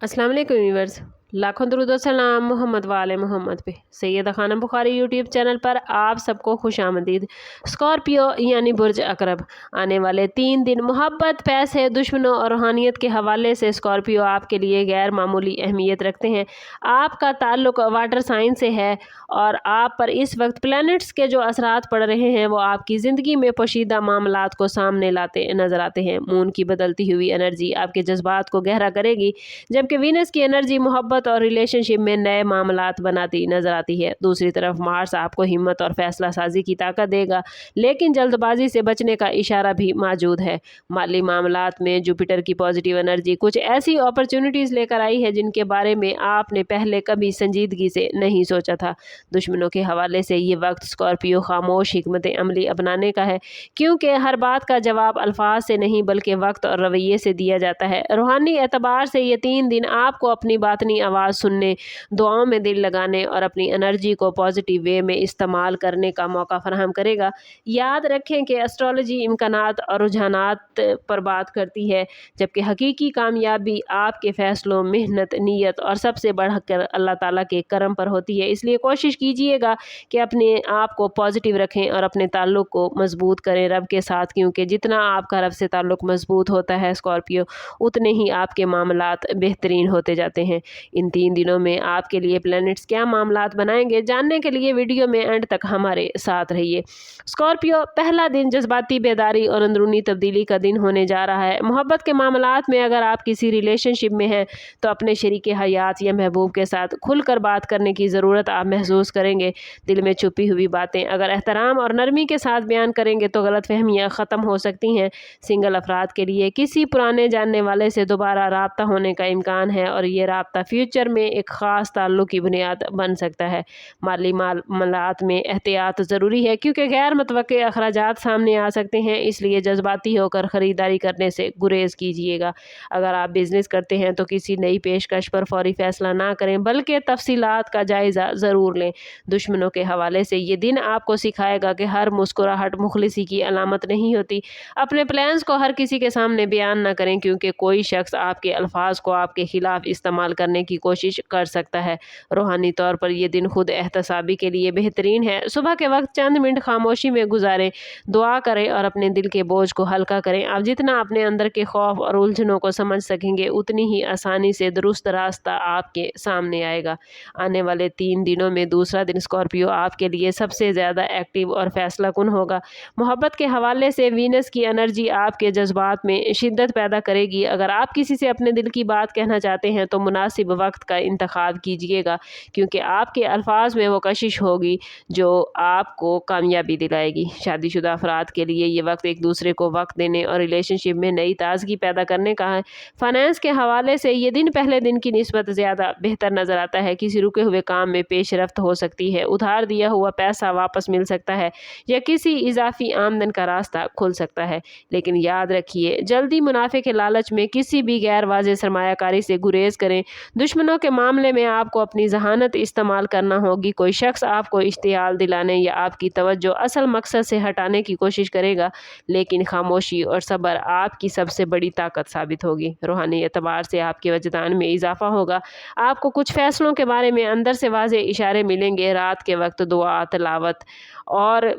अस्सलाम वालेकुम व्यूअर्स, लाखों दरूद व सलाम मोहम्मद वाले मोहम्मद पे। सैयदा खानम बुखारी यूट्यूब चैनल पर आप सबको खुश आमदीद। स्कॉर्पियो यानी बुर्ज अकरब, आने वाले 3 दिन मोहब्बत, पैसे, दुश्मनों और रूहानियत के हवाले से स्कॉर्पियो आपके लिए गैर मामूली अहमियत रखते हैं। आपका ताल्लुक वाटर साइन से है और आप पर इस वक्त प्लैनेट्स के जो असरात पड़ रहे हैं वो आपकी ज़िंदगी में पोशीदा मामलात को सामने लाते नज़र आते हैं। मून की बदलती हुई एनर्जी आपके जज्बात को गहरा करेगी, जबकि वीनस की एनर्जी मोहब्बत और रिलेशनशिप में नए मामलात बनाती नजर आती है। दूसरी तरफ मार्स आपको हिम्मत और फैसला साजी की ताकत देगा, लेकिन जल्दबाजी से बचने का इशारा भी मौजूद है। माली मामलात में जुपिटर की पॉजिटिव एनर्जी कुछ ऐसी अपॉर्चुनिटीज़ लेकर आई है जिनके बारे में आपने पहले कभी संजीदगी से नहीं सोचा था। दुश्मनों के हवाले से ये वक्त स्कॉर्पियो खामोश हिकमत अमली अपनाने का है, क्योंकि हर बात का जवाब अल्फाज से नहीं बल्कि वक्त और रवैये से दिया जाता है। रूहानी एतबार से ये 3 दिन आपको अपनी बातनी आवाज़ सुनने, दुआओं में दिल लगाने और अपनी एनर्जी को पॉजिटिव वे में इस्तेमाल करने का मौका फराहम करेगा। याद रखें कि एस्ट्रोलॉजी इम्कानात और रुझानात पर बात करती है, जबकि हकीकी कामयाबी आपके फ़ैसलों, मेहनत, नीयत और सबसे बढ़कर अल्लाह ताला के करम पर होती है। इसलिए कोशिश कीजिएगा कि अपने आप को पॉजिटिव रखें और अपने ताल्लुक़ को मजबूत करें रब के साथ, क्योंकि जितना आपका रब से ताल्लुक़ मजबूत होता है स्कॉर्पियो, उतने ही आपके मामलात बेहतरीन होते जाते हैं। इन 3 दिनों में आपके लिए प्लैनेट्स क्या मामलात बनाएंगे, जानने के लिए वीडियो में एंड तक हमारे साथ रहिए। स्कॉर्पियो, पहला दिन जज्बाती बेदारी और अंदरूनी तब्दीली का दिन होने जा रहा है। मोहब्बत के मामलात में अगर आप किसी रिलेशनशिप में हैं तो अपने शरीक हयात या महबूब के साथ खुलकर बात करने की ज़रूरत आप महसूस करेंगे। दिल में छुपी हुई बातें अगर एहतराम और नरमी के साथ बयान करेंगे तो गलतफहमियाँ ख़त्म हो सकती हैं। सिंगल अफराद के लिए किसी पुराने जानने वाले से दोबारा राब्ता होने का इम्कान है और ये राब्ता फ्यूचर में एक ख़ास ताल्लुक़ की बुनियाद बन सकता है। माली मामलात में एहतियात ज़रूरी है, क्योंकि गैर मुतवक्के अखराजात सामने आ सकते हैं, इसलिए जज्बाती होकर ख़रीदारी करने से गुरेज़ कीजिएगा। अगर आप बिज़नेस करते हैं तो किसी नई पेशकश पर फौरी फ़ैसला ना करें, बल्कि तफसीलात का जायज़ा ज़रूर लें। दुश्मनों के हवाले से ये दिन आपको सिखाएगा कि हर मुस्कुराहट मुखलिसी की अलामत नहीं होती। अपने प्लान्स को हर किसी के सामने बयान न करें, क्योंकि कोई शख्स आपके अल्फाज को आपके खिलाफ इस्तेमाल करने की कोशिश कर सकता है। रूहानी तौर पर यह दिन खुद एहतसाबी के लिए बेहतरीन है। सुबह के वक्त चंद मिनट खामोशी में गुजारें, दुआ करें और अपने दिल के बोझ को हल्का करें। आप जितना अपने अंदर के खौफ और उलझनों को समझ सकेंगे, उतनी ही आसानी से दुरुस्त रास्ता आपके सामने आएगा। आने वाले 3 दिनों में दूसरा दिन स्कॉर्पियो आपके लिए सबसे ज़्यादा एक्टिव और फैसलाकुन होगा। मोहब्बत के हवाले से वीनस की एनर्जी आपके जज्बात में शिद्दत पैदा करेगी। अगर आप किसी से अपने दिल की बात कहना चाहते हैं तो मुनासिब वक्त का इंतखाब कीजिएगा, क्योंकि आपके अल्फाज में वो कशिश होगी जो आपको कामयाबी दिलाएगी। शादीशुदा अफराद के लिए ये वक्त एक दूसरे को वक्त देने और रिलेशनशिप में नई ताजगी पैदा करने का है। फाइनेंस के हवाले से ये दिन पहले दिन की निस्बत ज़्यादा बेहतर नज़र आता है। किसी रुके हुए काम में पेशरफ्त हो सकती है, उधार दिया हुआ पैसा वापस मिल सकता है या किसी इजाफी आमदन का रास्ता खुल सकता है। लेकिन याद रखिए, जल्दी मुनाफे के लालच में किसी भी गैर वाज़ेह सरमायाकारी से गुरेज करें। दुश्मनों के मामले में आपको अपनी जहानत इस्तेमाल करना होगी। कोई शख्स आपको इश्तियाल दिलाने या आपकी तवज्जो असल मकसद से हटाने की कोशिश करेगा, लेकिन खामोशी और सब्र आपकी सबसे बड़ी ताकत साबित होगी। रूहानी एतबार से आपके वजदान में इजाफा होगा। आपको कुछ फैसलों के बारे में अंदर से वाज़ेह इशारे मिलेंगे। रात के वक्त दुआ, तिलावत और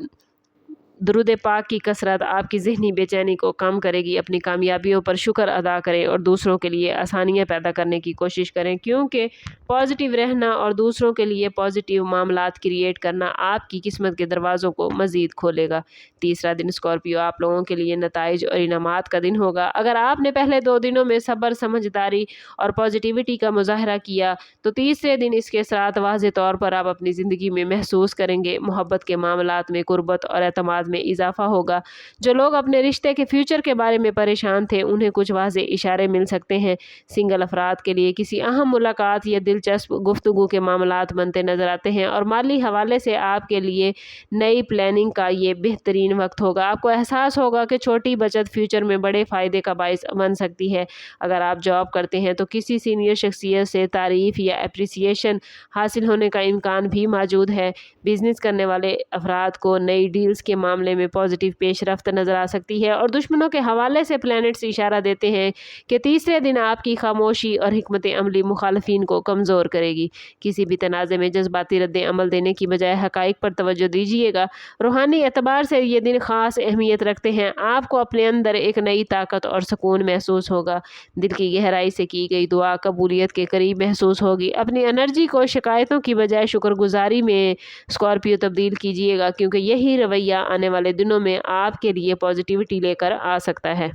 दुरूद पाक की कसरत आपकी ज़हनी बेचैनी को कम करेगी। अपनी कामयाबियों पर शुक्र अदा करें और दूसरों के लिए आसानियाँ पैदा करने की कोशिश करें, क्योंकि पॉजिटिव रहना और दूसरों के लिए पॉजिटिव मामलात क्रिएट करना आपकी किस्मत के दरवाज़ों को मज़ीद खोलेगा। तीसरा दिन स्कॉर्पियो आप लोगों के लिए नताइज और इनामात का दिन होगा। अगर आपने पहले 2 दिनों में सब्र, समझदारी और पॉजिटिविटी का मुजाहरा किया तो तीसरे दिन इसके साथ वाज़ेह तौर पर आप अपनी ज़िंदगी में महसूस करेंगे। मोहब्बत के मामलात में कुर्बत और एतमाद में इजाफा होगा। जो लोग अपने रिश्ते के फ्यूचर के बारे में परेशान थे, उन्हें कुछ वाज़ेह इशारे मिल सकते हैं। सिंगल अफराद के लिए किसी अहम मुलाकात या दिलचस्प गुफ्तगू के मामलात बनते नजर आते हैं और माली हवाले से आपके लिए नई प्लानिंग का ये बेहतरीन वक्त होगा। आपको एहसास होगा कि छोटी बचत फ्यूचर में बड़े फ़ायदे का बाइस बन सकती है। अगर आप जॉब करते हैं तो किसी सीनियर शख्सियत से तारीफ़ या एप्रिसिएशन हासिल होने का इम्कान भी मौजूद है। बिजनेस करने वाले अफराद को नई डील्स के मामले में पॉजिटिव पेशरफ्त नज़र आ सकती है। और दुश्मनों के हवाले से प्लैनेट्स इशारा देते हैं कि तीसरे दिन आपकी खामोशी और हिकमत अमली मुखालफिन को कमज़ोर करेगी। किसी भी तनाज़े में जज्बाती रद्द अमल देने की बजाय हक़ाइक़ पर तवज्जो दीजिएगा। रूहानी एतबार से ये दिन ख़ास अहमियत रखते हैं। आपको अपने अंदर एक नई ताकत और सुकून महसूस होगा। दिल की गहराई से की गई दुआ कबूलियत के करीब महसूस होगी। अपनी एनर्जी को शिकायतों की बजाय शुक्रगुजारी में स्कॉर्पियो तब्दील कीजिएगा, क्योंकि यही रवैया आने वाले दिनों में आपके लिए पॉजिटिविटी लेकर आ सकता है।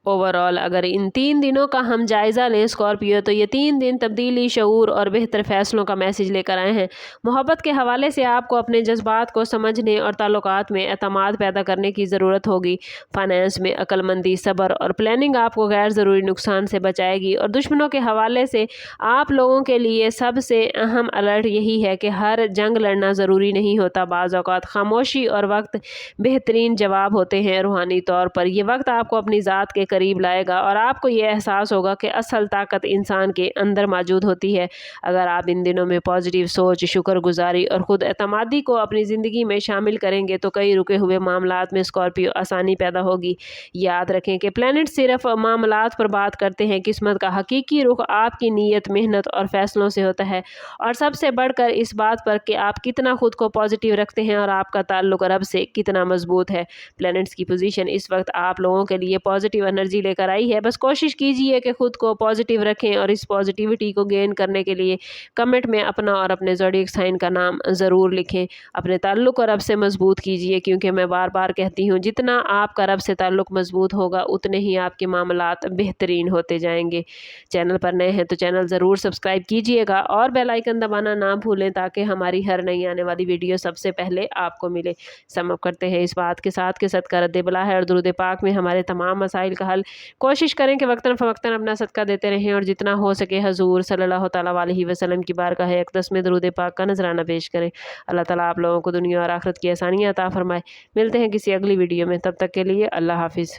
ओवरऑल अगर इन 3 दिनों का हम जायज़ा लें स्कॉर्पियो, तो ये 3 दिन तब्दीली, शऊर और बेहतर फ़ैसलों का मैसेज लेकर आए हैं। मोहब्बत के हवाले से आपको अपने जज्बात को समझने और ताल्लुकात में एतमाद पैदा करने की ज़रूरत होगी। फाइनेंस में अक्लमंदी, सब्र और प्लानिंग आपको गैर ज़रूरी नुकसान से बचाएगी। और दुश्मनों के हवाले से आप लोगों के लिए सबसे अहम अलर्ट यही है कि हर जंग लड़ना ज़रूरी नहीं होता। बाज़ औक़ात खामोशी और वक्त बेहतरीन जवाब होते हैं। रूहानी तौर पर यह वक्त आपको अपनी ज़ात के करीब लाएगा और आपको ये एहसास होगा कि असल ताकत इंसान के अंदर मौजूद होती है। अगर आप इन दिनों में पॉजिटिव सोच, शुक्रगुजारी और ख़ुद एतमादी को अपनी ज़िंदगी में शामिल करेंगे तो कई रुके हुए मामलात में स्कॉर्पियो आसानी पैदा होगी। याद रखें कि प्लैनेट सिर्फ मामलात पर बात करते हैं, किस्मत का हकीकी रुख आपकी नीयत, मेहनत और फैसलों से होता है, और सबसे बढ़कर इस बात पर कि आप कितना खुद को पॉजिटिव रखते हैं और आपका ताल्लुक रब से कितना मजबूत है। प्लैनेट्स की पोजीशन इस वक्त आप लोगों के लिए पॉजिटिव एनर्जी लेकर आई है। बस कोशिश कीजिए कि खुद को पॉजिटिव रखें और इस पॉजिटिविटी को गेन करने के लिए कमेंट में अपना और अपने ज़ोडिएक साइन का नाम ज़रूर लिखें। अपने ताल्लुक रब से मजबूत कीजिए, क्योंकि मैं बार बार कहती हूँ जितना आपका रब से ताल्लुक मजबूत होगा उतने ही आपके मामलात बेहतरीन होते जाएंगे। चैनल पर नए हैं तो चैनल ज़रूर सब्सक्राइब कीजिएगा और बेल आइकन दबाना ना भूलें, ताकि हमारी हर नई आने वाली वीडियो सबसे पहले आपको मिले। समझ करते हैं इस बात के साथ कि सदका रद्द बला है और दुरूद पाक में हमारे तमाम मसाइल का हल। कोशिश करें कि वक्तन फ़वक्तन अपना सदका देते रहें और जितना हो सके हजूर सल्लल्लाहु तआला अलैहि वसल्लम की बारगाह अक़दस में दुरूद पाक का नजराना पेश करें। अल्लाह ताला आप लोगों को दुनिया और आखिरत की आसानियाँ अता फरमाए। मिलते हैं किसी अगली वीडियो में, तब तक के लिए अल्लाह हाफिज़।